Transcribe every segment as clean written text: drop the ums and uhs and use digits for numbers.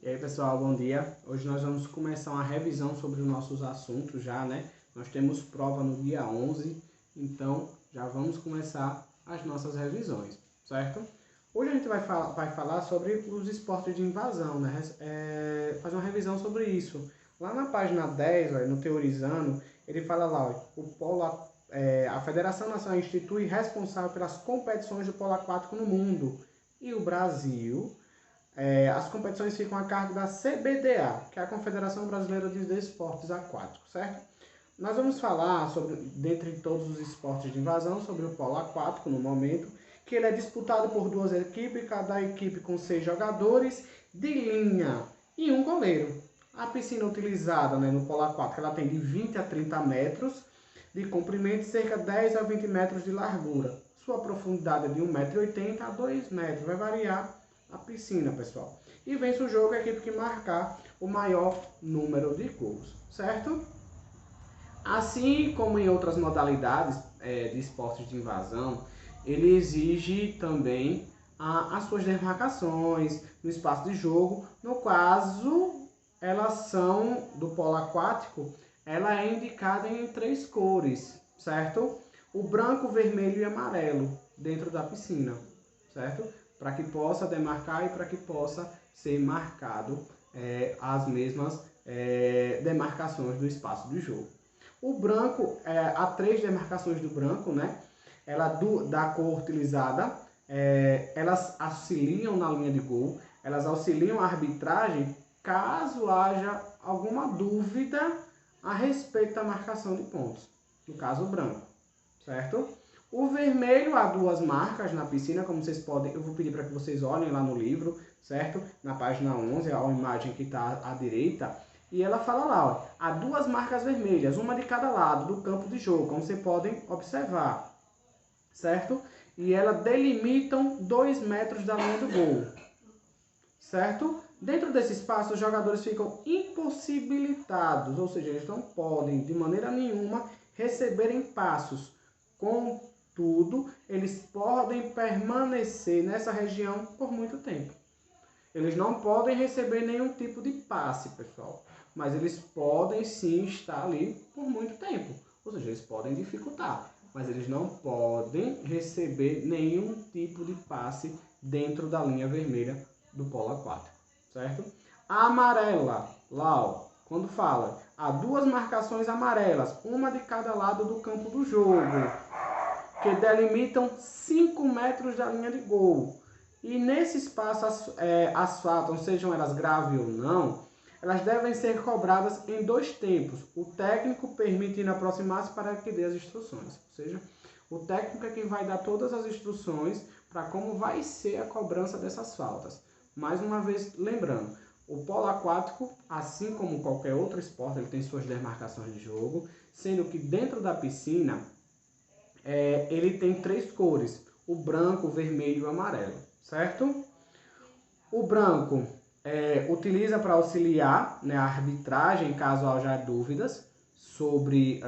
E aí pessoal, bom dia. Hoje nós vamos começar uma revisão sobre os nossos assuntos já, né? Nós temos prova no dia 11, então já vamos começar as nossas revisões, certo? Hoje a gente vai falar sobre os esportes de invasão, né? Fazer uma revisão sobre isso. Lá na página 10, ó, no Teorizando, ele fala lá, ó, a Federação Nacional institui responsável pelas competições do polo aquático no mundo. E o Brasil, as competições ficam a cargo da CBDA, que é a Confederação Brasileira de Desportos Aquáticos, certo? Nós vamos falar sobre, dentre todos os esportes de invasão, sobre o polo aquático no momento, que ele é disputado por duas equipes, cada equipe com 6 jogadores de linha e um goleiro. A piscina utilizada, né, no polo aquático, ela tem de 20 a 30 metros de comprimento e cerca de 10 a 20 metros de largura. Sua profundidade é de 1,80 m a 2 metros, vai variar a piscina, pessoal. E vence o jogo a equipe que marcar o maior número de gols, certo? Assim como em outras modalidades de esportes de invasão, ele exige também as suas demarcações no espaço de jogo. No caso, elas são do polo aquático, ela é indicada em 3 cores, certo? O branco, vermelho e amarelo dentro da piscina, certo? Para que possa demarcar e para que possa ser marcado as mesmas demarcações do espaço de jogo. O branco, há 3 demarcações do branco, né? Da cor utilizada, elas auxiliam na linha de gol, elas auxiliam a arbitragem caso haja alguma dúvida a respeito da marcação de pontos, no caso o branco, certo? O vermelho, há 2 marcas na piscina, como vocês podem, eu vou pedir para que vocês olhem lá no livro, certo? Na página 11, a imagem que está à direita, e ela fala lá, ó, há 2 marcas vermelhas, uma de cada lado do campo de jogo, como vocês podem observar, certo? E elas delimitam 2 metros da linha do gol, certo? Dentro desse espaço, os jogadores ficam impossibilitados, ou seja, eles não podem, de maneira nenhuma, receberem passos. Contudo, eles podem permanecer nessa região por muito tempo. Eles não podem receber nenhum tipo de passe, pessoal, mas eles podem sim estar ali por muito tempo. Ou seja, eles podem dificultar, mas eles não podem receber nenhum tipo de passe dentro da linha vermelha do polo aquático, certo? A amarela, lá, ó, quando fala, há 2 marcações amarelas, uma de cada lado do campo do jogo, que delimitam 5 metros da linha de gol. E nesse espaço as faltas, sejam elas graves ou não, elas devem ser cobradas em 2 tempos. O técnico permitindo aproximar-se para que dê as instruções. Ou seja, o técnico é quem vai dar todas as instruções para como vai ser a cobrança dessas faltas. Mais uma vez, lembrando, o polo aquático, assim como qualquer outro esporte, ele tem suas demarcações de jogo, sendo que dentro da piscina, ele tem 3 cores, o branco, o vermelho e o amarelo, certo? O branco utiliza para auxiliar, né, a arbitragem, caso haja dúvidas sobre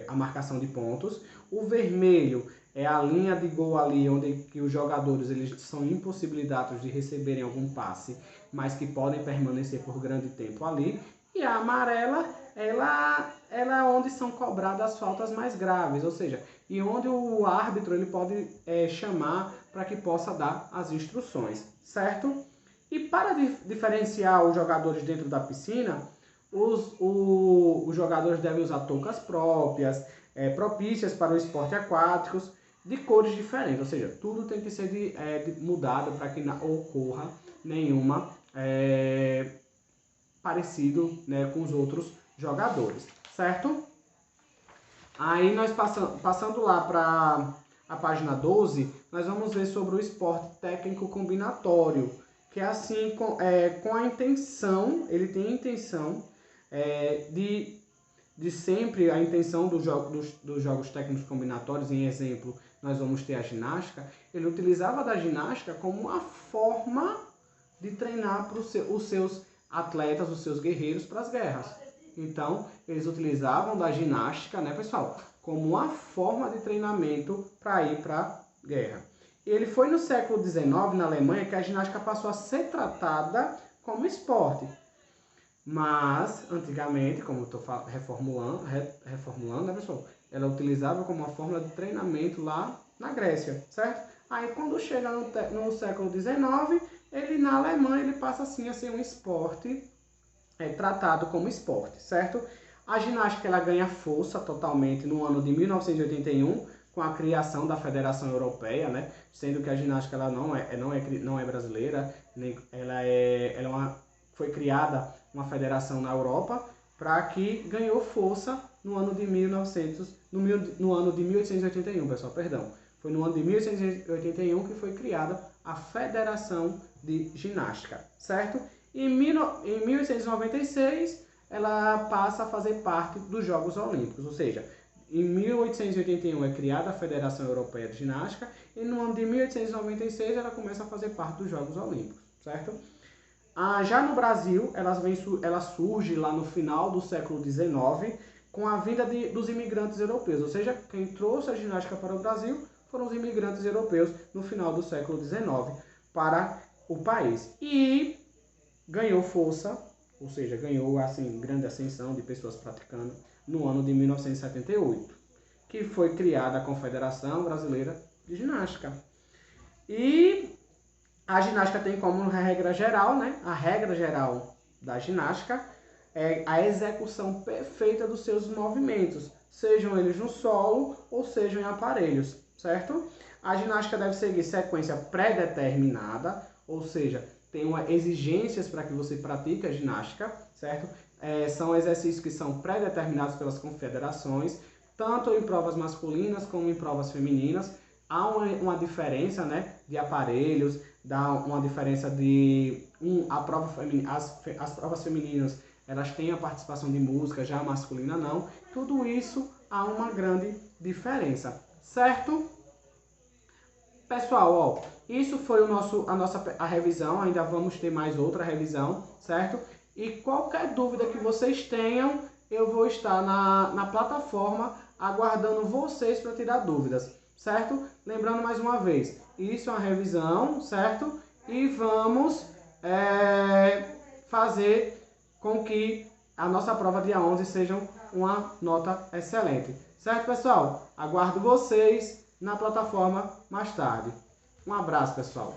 a marcação de pontos. O vermelho é a linha de gol ali, onde que os jogadores eles são impossibilitados de receberem algum passe, mas que podem permanecer por grande tempo ali. E a amarela, ela é onde são cobradas as faltas mais graves, ou seja, e onde o árbitro ele pode chamar para que possa dar as instruções, certo? E para diferenciar os jogadores dentro da piscina, os jogadores devem usar toucas próprias, propícias para o esporte aquáticos, de cores diferentes, ou seja, tudo tem que ser mudado para que não ocorra nenhuma parecido, né, com os outros jogadores, certo? Aí nós passando lá para a página 12, nós vamos ver sobre o esporte técnico combinatório, que é assim, com a intenção, ele tem a intenção de sempre, a intenção dos jogos técnicos combinatórios, em exemplo, nós vamos ter a ginástica, ele utilizava da ginástica como uma forma de treinar para os seus atletas, os seus guerreiros para as guerras. Então, eles utilizavam da ginástica, né, pessoal, como uma forma de treinamento para ir para a guerra. Ele foi no século XIX, na Alemanha, que a ginástica passou a ser tratada como esporte. Mas, antigamente, como eu estou reformulando, né, pessoal? Ela utilizava como uma fórmula de treinamento lá na Grécia, certo? Aí, quando chega no século XIX, ele na Alemanha ele passa assim a ser um esporte tratado como esporte, certo? A ginástica ela ganha força totalmente no ano de 1981 com a criação da Federação Europeia, né? Sendo que a ginástica ela não é brasileira, nem, foi criada uma federação na Europa para que ganhou força no ano de 1881, pessoal, perdão. Foi no ano de 1881 que foi criada a Federação de Ginástica, certo? Em 1896, ela passa a fazer parte dos Jogos Olímpicos, ou seja, em 1881 é criada a Federação Europeia de Ginástica e no ano de 1896 ela começa a fazer parte dos Jogos Olímpicos, certo? Já no Brasil, ela surge lá no final do século XIX com a vinda dos imigrantes europeus, ou seja, quem trouxe a ginástica para o Brasil foram os imigrantes europeus no final do século XIX para o país. E ganhou força, ou seja, ganhou assim grande ascensão de pessoas praticando no ano de 1978, que foi criada a Confederação Brasileira de Ginástica. E a ginástica tem como regra geral, né? A regra geral da ginástica é a execução perfeita dos seus movimentos, sejam eles no solo ou sejam em aparelhos, certo? A ginástica deve seguir sequência pré-determinada, ou seja, tem exigências para que você pratique a ginástica, certo? São exercícios que são pré-determinados pelas confederações, tanto em provas masculinas como em provas femininas. Há uma diferença, né, de aparelhos, dá uma diferença de as provas femininas, elas têm a participação de música, já a masculina não. Tudo isso há uma grande diferença, certo? Pessoal, ó, isso foi a revisão, ainda vamos ter mais outra revisão, certo? E qualquer dúvida que vocês tenham, eu vou estar na plataforma aguardando vocês para tirar dúvidas, certo? Lembrando mais uma vez, isso é uma revisão, certo? E vamos fazer com que a nossa prova dia 11 seja uma nota excelente, certo, pessoal? Aguardo vocês na plataforma mais tarde. Um abraço, pessoal.